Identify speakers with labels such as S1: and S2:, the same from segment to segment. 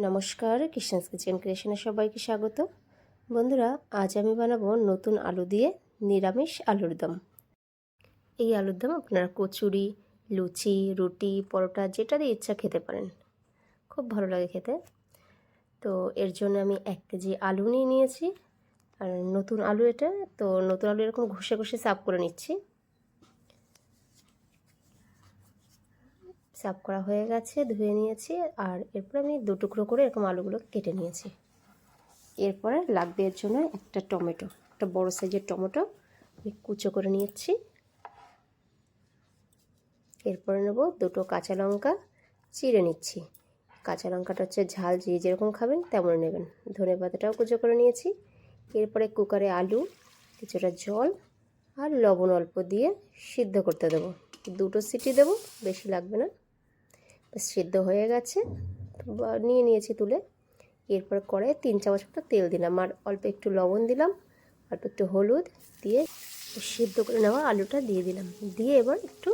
S1: নমস্কার, কিষানস কিচেন ক্রিয়েশনে সবাইকে স্বাগত। বন্ধুরা, আজ আমি বানাবো নতুন আলু দিয়ে নিরামিষ আলুর দম। এই আলুর দম আপনারা কচুরি, লুচি, রুটি, পরোটা যেটা দিয়ে ইচ্ছা খেতে পারেন, খুব ভালো লাগে খেতে। তো এর জন্য আমি 1 কেজি আলু নিয়েছি। আর নতুন আলু এটা, তো নতুন আলু এরকম ঘষে ঘষে সাফ করে নিচ্ছি। সাফ করা হয়ে গেছে, ধুয়ে নিয়েছি। আর এরপর আমি 2 টুকরো করে এরকম আলুগুলো কেটে নিয়েছি। এরপরে লাগবে এর জন্য একটা টমেটো, একটা বড় সাইজের টমেটো আমি কুচো করে নিয়েছি। এরপরে নেব 2টো কাঁচা লঙ্কা, চিড়ে নিচ্ছি। কাঁচা লঙ্কাটা হচ্ছে ঝাল যে যেরকম খাবেন তেমন নেবেন। ধনেপাতাটাও কুচো করে নিয়েছি। এরপরে কুকারে আলু, কিছুটা জল আর লবণ অল্প দিয়ে সিদ্ধ করতে দেবো। 2টো সিটি দেবো, বেশি লাগবে না। সিদ্ধ হয়ে গেছে, নিয়ে নিয়েছি তুলে। এরপর কড়াইয়ে 3 চামচ মতো তেল দিলাম আর অল্প একটু লবণ দিলাম, অল্প একটু হলুদ দিয়ে সিদ্ধ করে নেওয়া আলুটা দিয়ে দিলাম। দিয়ে এবার একটু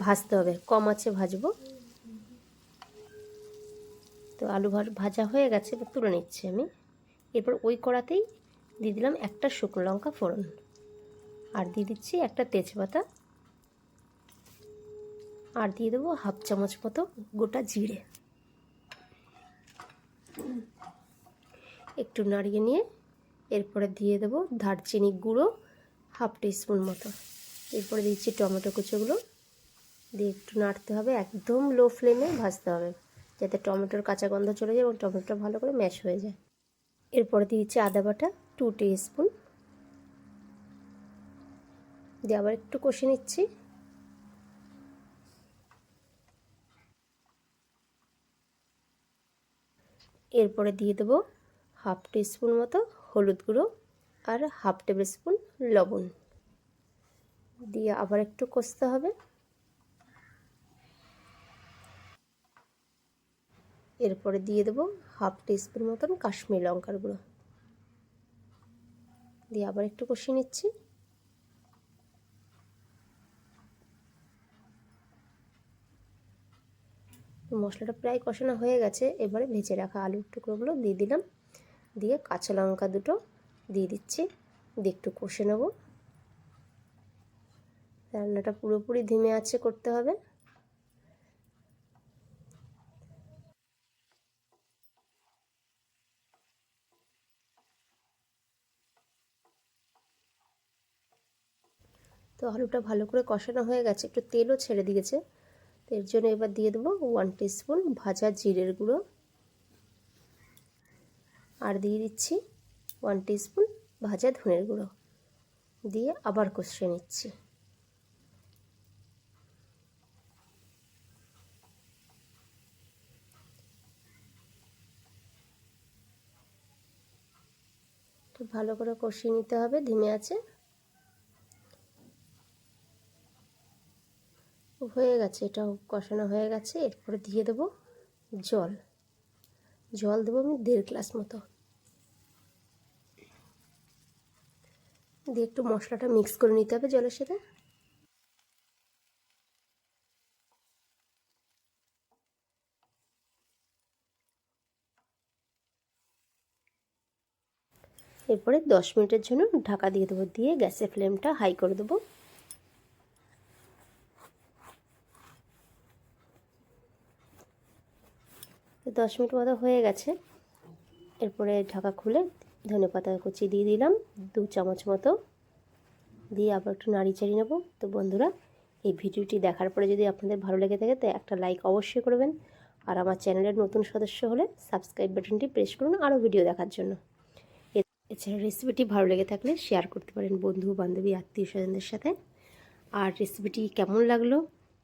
S1: ভাজতে হবে, কম আঁচে ভাজবো। তো আলু ভাজা হয়ে গেছে, এবার তুলে নিচ্ছি আমি। এরপর ওই কড়াতেই দিয়ে দিলাম একটা শুকনো লঙ্কা ফোড়ন, আর দিয়ে দিচ্ছি একটা তেজপাতা, আর দিয়ে দেবো 1/2 চামচ মতো গোটা জিরে। একটু নাড়িয়ে নিয়ে এরপরে দিয়ে দেবো দারচিনি গুঁড়ো 1/2 টিস্পুন মতো। এরপরে দিচ্ছি টমেটো কুচোগুলো দিয়ে একটু নাড়তে হবে, একদম লো ফ্লেমে ভাজতে হবে যাতে টমেটোর কাঁচা গন্ধ চলে যায় এবং টমেটোটা ভালো করে ম্যাশ হয়ে যায়। এরপরে দিচ্ছি আদা বাটা 2 টিস্পুন দিয়ে আবার একটু কষে নিচ্ছি। এরপরে দিয়ে দেবো 1/2 টিস্পুন মতো হলুদ গুঁড়ো আর 1/2 টেবিল স্পুন লবণ দিয়ে আবার একটু কষতে হবে। এরপরে দিয়ে দেবো 1/2 টিস্পুন মতন কাশ্মীরি লঙ্কার গুঁড়ো দিয়ে আবার একটু কষিয়ে নিচ্ছি। মশলাটা প্রায় কষানো হয়ে গেছে, এবারে ভেজে রাখা আলুর টুকরোগুলো দিয়ে দিলাম, দিয়ে কাঁচা লঙ্কা 2টো দিয়ে দিচ্ছি, দিয়ে একটু কষে নেব। রান্নাটা পুরোপুরি ধিমে আঁচে করতে হবে। তো আলুটা ভালো করে কষানো হয়ে গেছে, একটু তেলও ছেড়ে দিয়েছে। তো এর জন্য এবার দিয়ে দেবো 1 টিস্পুন ভাজা জিরের গুঁড়ো, আর দিয়ে দিচ্ছি 1 টিস্পুন ভাজা ধনের গুঁড়ো দিয়ে আবার কষিয়ে নিচ্ছি। তো ভালো করে কষিয়ে নিতে হবে ধিমে আঁচে। হয়ে গেছে, এটাও কষানো হয়ে গেছে। এরপরে দিয়ে দেবো জল দেবো আমি 1.5 গ্লাস মতো, দিয়ে একটু মশলাটা মিক্স করে নিতে হবে জলের সাথে। এরপরে 10 মিনিটের জন্য ঢাকা দিয়ে দেবো, দিয়ে গ্যাসের ফ্লেমটা হাই করে দেবো। 10 মিনিট মতো হয়ে গেছে। এরপরে ঢাকা খুলে ধনেপাতা কুচি দিয়ে দিলাম 2 চামচ মতো, দিয়ে আবার একটু নাড়ি চাড়িয়ে নেব। তো বন্ধুরা, এই ভিডিওটি দেখার পরে যদি আপনাদের ভালো লেগে থাকে তো একটা লাইক অবশ্যই করবেন, আর আমার চ্যানেলের নতুন সদস্য হলে সাবস্ক্রাইব বাটনটি প্রেস করুন আরও ভিডিও দেখার জন্য। এছাড়া রেসিপিটি ভালো লেগে থাকলে শেয়ার করতে পারেন বন্ধু বান্ধবী আত্মীয় স্বজনদের সাথে। আর রেসিপিটি কেমন লাগলো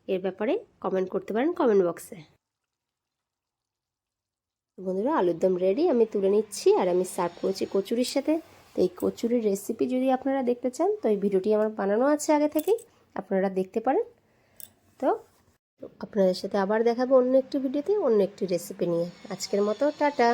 S1: এর ব্যাপারে কমেন্ট করতে পারেন কমেন্ট বক্সে। বন্ধুরা, আলুর দম রেডি, আমি তুলে নিচ্ছি আর আমি সার্ভ করেছি কচুরির সাথে। তো এই কচুরির রেসিপি যদি আপনারা দেখতে চান তো এই ভিডিওটি আমার বানানো আছে আগে থেকেই, আপনারা দেখতে পারেন। তো আপনাদের সাথে আবার দেখাবো অন্য একটি ভিডিওতে অন্য একটি রেসিপি নিয়ে। আজকের মতো টাটা।